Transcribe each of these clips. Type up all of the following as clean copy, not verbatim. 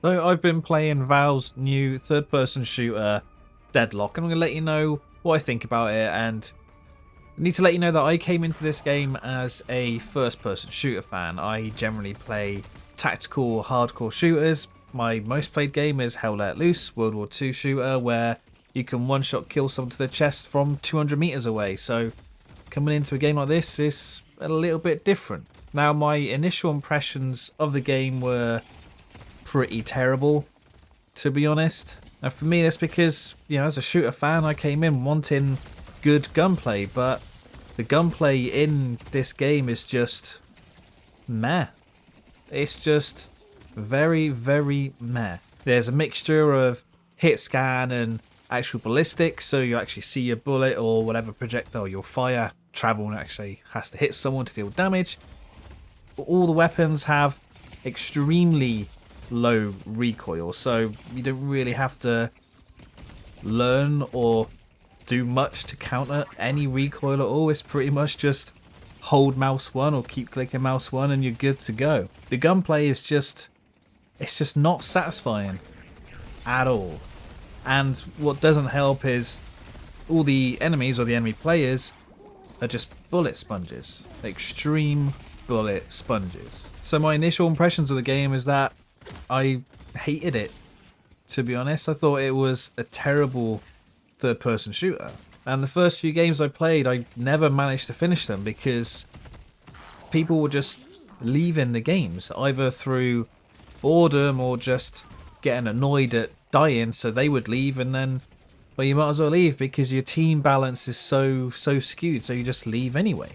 So I've been playing Valve's new third-person shooter, Deadlock, and I'm going to let you know what I think about it. And I need to let you know that I came into this game as a first-person shooter fan. I generally play tactical, hardcore shooters. My most played game is Hell Let Loose, World War II shooter, where you can one-shot kill someone to the chest from 200 meters away. So coming into a game like this is a little bit different. Now, my initial impressions of the game were pretty terrible, to be honest. Now for me, that's because, as a shooter fan, I came in wanting good gunplay, but the gunplay in this game is just meh. It's just very, very meh. There's a mixture of hit scan and actual ballistics, so you actually see your bullet or whatever projectile you'll fire travel and actually has to hit someone to deal damage. All the weapons have extremely low recoil, so you don't really have to learn or do much to counter any recoil at all. It's pretty much just hold mouse 1 or keep clicking mouse 1 and you're good to go. The gunplay is just, it's just not satisfying at all. And what doesn't help is all the enemies or the enemy players are just bullet sponges. Extreme bullet sponges. So my initial impressions of the game is that I hated it, to be honest. I thought it was a terrible third-person shooter. And the first few games I played, I never managed to finish them because people were just leaving the games, either through boredom or just getting annoyed at dying, so they would leave, and then, well, you might as well leave because your team balance is so skewed, so you just leave anyway.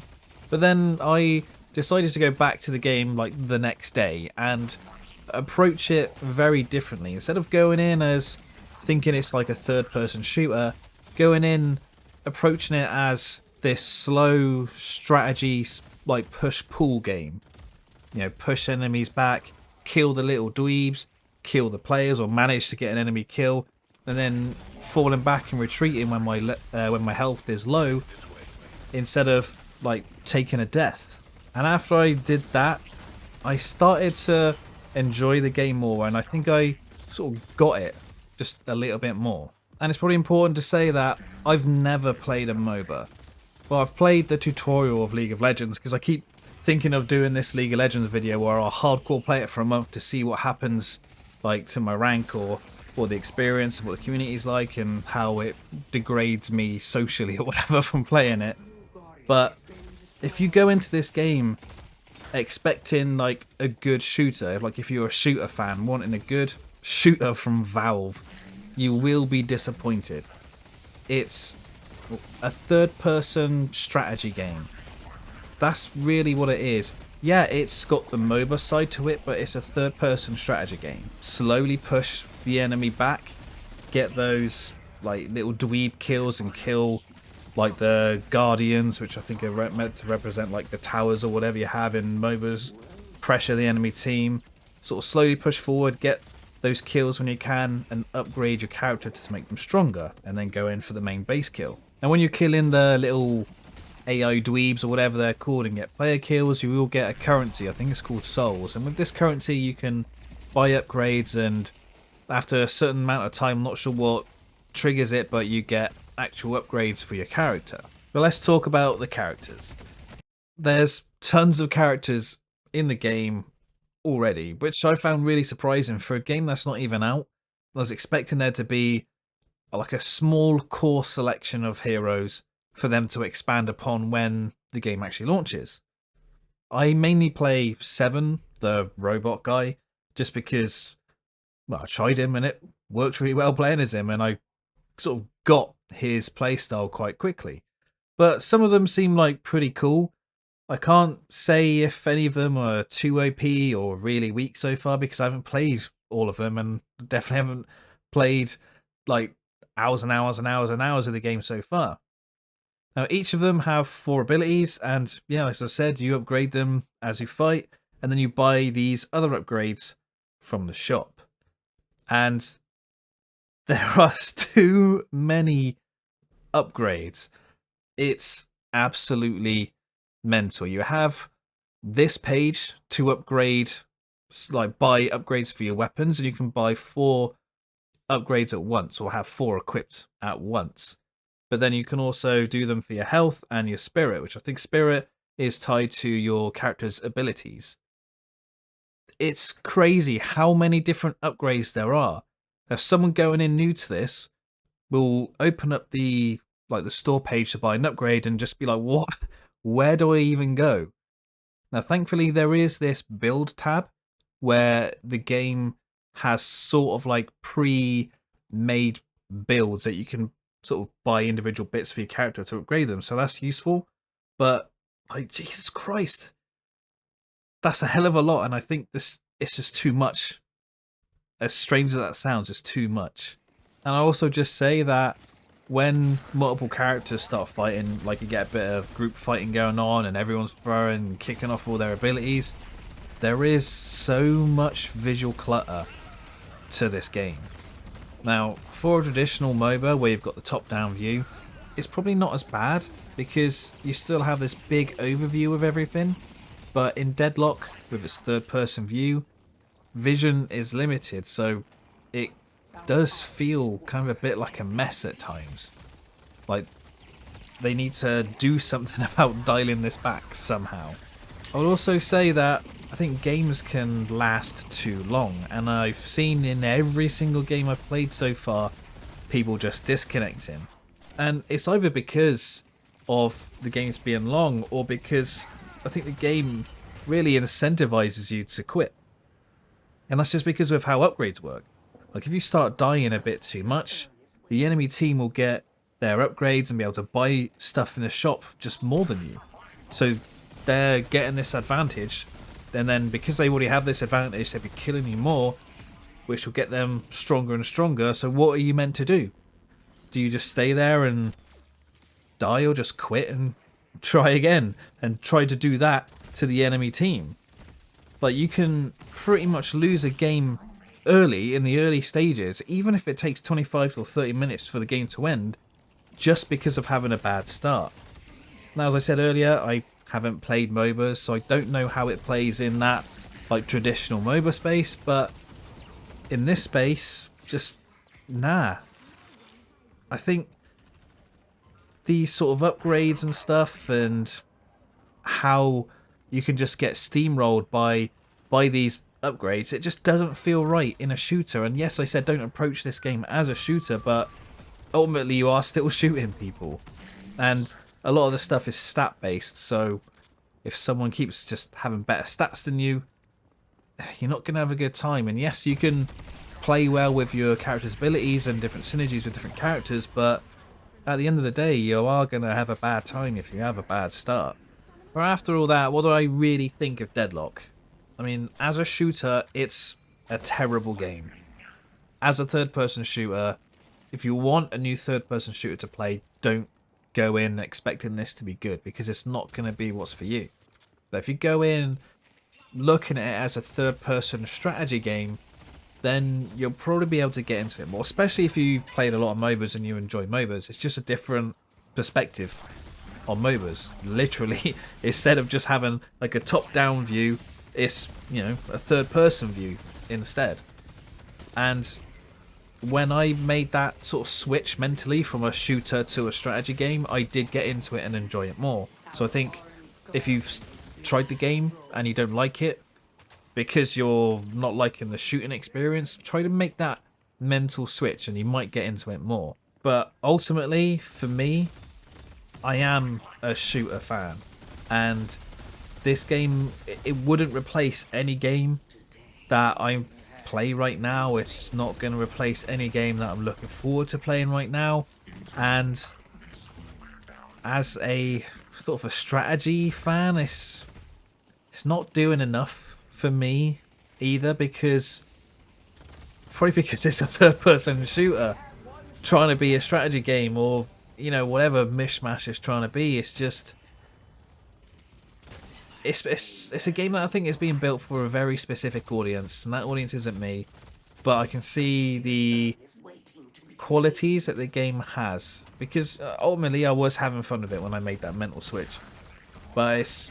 But then I decided to go back to the game like the next day and approach it very differently. Instead of going in as thinking it's like a third-person shooter, going in approaching it as this slow strategy, like push-pull game. Push enemies back, kill the little dweebs, kill the players or manage to get an enemy kill, and then falling back and retreating when my health is low, instead of like taking a death. And after I did that, I started to enjoy the game more, and I think I sort of got it just a little bit more. And it's probably important to say that I've never played a MOBA. Well, I've played the tutorial of League of Legends because I keep thinking of doing this League of Legends video where I'll hardcore play it for a month to see what happens, like to my rank or the experience of what the community is like and how it degrades me socially or whatever from playing it. But if you go into this game expecting like a good shooter, like if you're a shooter fan wanting a good shooter from Valve, you will be disappointed. It's a third-person strategy game. That's really what it is. Yeah, it's got the MOBA side to it, but it's a third-person strategy game. Slowly push the enemy back, get those like little dweeb kills and kill like the guardians, which I think are meant to represent like the towers or whatever you have in MOBAs. Pressure the enemy team, sort of slowly push forward, get those kills when you can, and upgrade your character to make them stronger, and then go in for the main base kill. And when you're killing the little AI dweebs or whatever they're called and get player kills, you will get a currency. I think it's called souls, and with this currency you can buy upgrades, and after a certain amount of time, I'm not sure what triggers it, but you get actual upgrades for your character. But let's talk about the characters. There's tons of characters in the game already, which I found really surprising for a game that's not even out. I was expecting there to be like a small core selection of heroes for them to expand upon when the game actually launches. I mainly play Seven, the robot guy, just because, well, I tried him and it worked really well playing as him, and I sort of got his playstyle quite quickly. But some of them seem like pretty cool. I can't say if any of them are too OP or really weak so far because I haven't played all of them, and definitely haven't played like hours and hours and hours and hours of the game so far. Now each of them have 4 abilities, and yeah, as I said, you upgrade them as you fight, and then you buy these other upgrades from the shop. And there are too many upgrades. It's absolutely mental. You have this page to upgrade like buy upgrades for your weapons, and you can buy 4 upgrades at once, or have 4 equipped at once. But then you can also do them for your health and your spirit, which I think spirit is tied to your character's abilities. It's crazy how many different upgrades there are. Now, someone going in new to this will open up the store page to buy an upgrade and just be like, what? Where do I even go? Now, thankfully, there is this build tab where the game has sort of like pre-made builds that you can sort of buy individual bits for your character to upgrade them. So that's useful. But like, Jesus Christ, that's a hell of a lot. And I think it's just too much. As strange as that sounds, it's too much. And I also just say that when multiple characters start fighting, like you get a bit of group fighting going on and everyone's throwing and kicking off all their abilities, there is so much visual clutter to this game. Now, for a traditional MOBA where you've got the top-down view, it's probably not as bad because you still have this big overview of everything. But in Deadlock, with its third-person view, vision is limited, so it does feel kind of a bit like a mess at times. Like, they need to do something about dialing this back somehow. I would also say that I think games can last too long, and I've seen in every single game I've played so far, people just disconnecting. And it's either because of the games being long, or because I think the game really incentivizes you to quit. And that's just because of how upgrades work. Like, if you start dying a bit too much, the enemy team will get their upgrades and be able to buy stuff in the shop just more than you. So they're getting this advantage, and then because they already have this advantage, they'll be killing you more, which will get them stronger and stronger. So what are you meant to do? Do you just stay there and die, or just quit and try again and try to do that to the enemy team? Like, you can pretty much lose a game early, in the early stages, even if it takes 25 or 30 minutes for the game to end, just because of having a bad start. Now, as I said earlier, I haven't played MOBAs, so I don't know how it plays in that like traditional MOBA space, but in this space, just nah. I think these sort of upgrades and stuff, and how you can just get steamrolled by these upgrades, it just doesn't feel right in a shooter. And yes, I said don't approach this game as a shooter, but ultimately you are still shooting people, and a lot of the stuff is stat based, so if someone keeps just having better stats than you, you're not going to have a good time. And yes, you can play well with your character's abilities and different synergies with different characters, but at the end of the day, you are going to have a bad time if you have a bad start. But after all that, what do I really think of Deadlock? I mean, as a shooter, it's a terrible game. As a third-person shooter, if you want a new third-person shooter to play, don't go in expecting this to be good, because it's not going to be what's for you. But if you go in looking at it as a third-person strategy game, then you'll probably be able to get into it more, especially if you've played a lot of MOBAs and you enjoy MOBAs. It's just a different perspective on MOBAs. Literally, instead of just having like a top-down view, it's, you know, a third-person view instead. And when I made that sort of switch mentally from a shooter to a strategy game, I did get into it and enjoy it more. So I think if you've tried the game and you don't like it because you're not liking the shooting experience, try to make that mental switch and you might get into it more. But ultimately, for me, I am a shooter fan, and this game, it wouldn't replace any game that I play right now. It's not going to replace any game that I'm looking forward to playing right now. And as a sort of a strategy fan, it's not doing enough for me either, probably because it's a third-person shooter trying to be a strategy game, or, you know, whatever mishmash it's trying to be. It's just, it's a game that I think is being built for a very specific audience, and that audience isn't me. But I can see the qualities that the game has, because ultimately I was having fun with it when I made that mental switch. But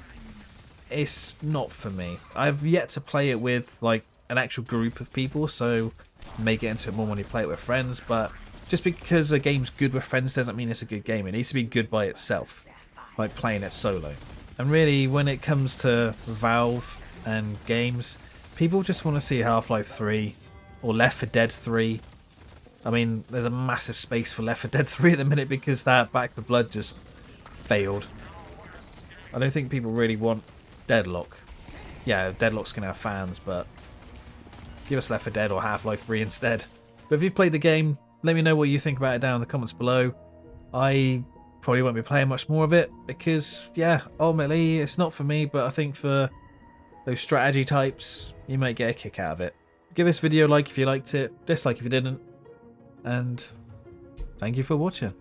it's not for me. I've yet to play it with like an actual group of people, so may get into it more when you play it with friends, but just because a game's good with friends doesn't mean it's a good game. It needs to be good by itself, like playing it solo. And really, when it comes to Valve and games, people just want to see Half-Life 3 or Left 4 Dead 3. I mean, there's a massive space for Left 4 Dead 3 at the minute because that Back 4 Blood just failed. I don't think people really want Deadlock. Yeah, Deadlock's going to have fans, but give us Left 4 Dead or Half-Life 3 instead. But if you've played the game, let me know what you think about it down in the comments below. I probably won't be playing much more of it because, yeah, ultimately it's not for me, but I think for those strategy types, you might get a kick out of it. Give this video a like if you liked it, dislike if you didn't, and thank you for watching.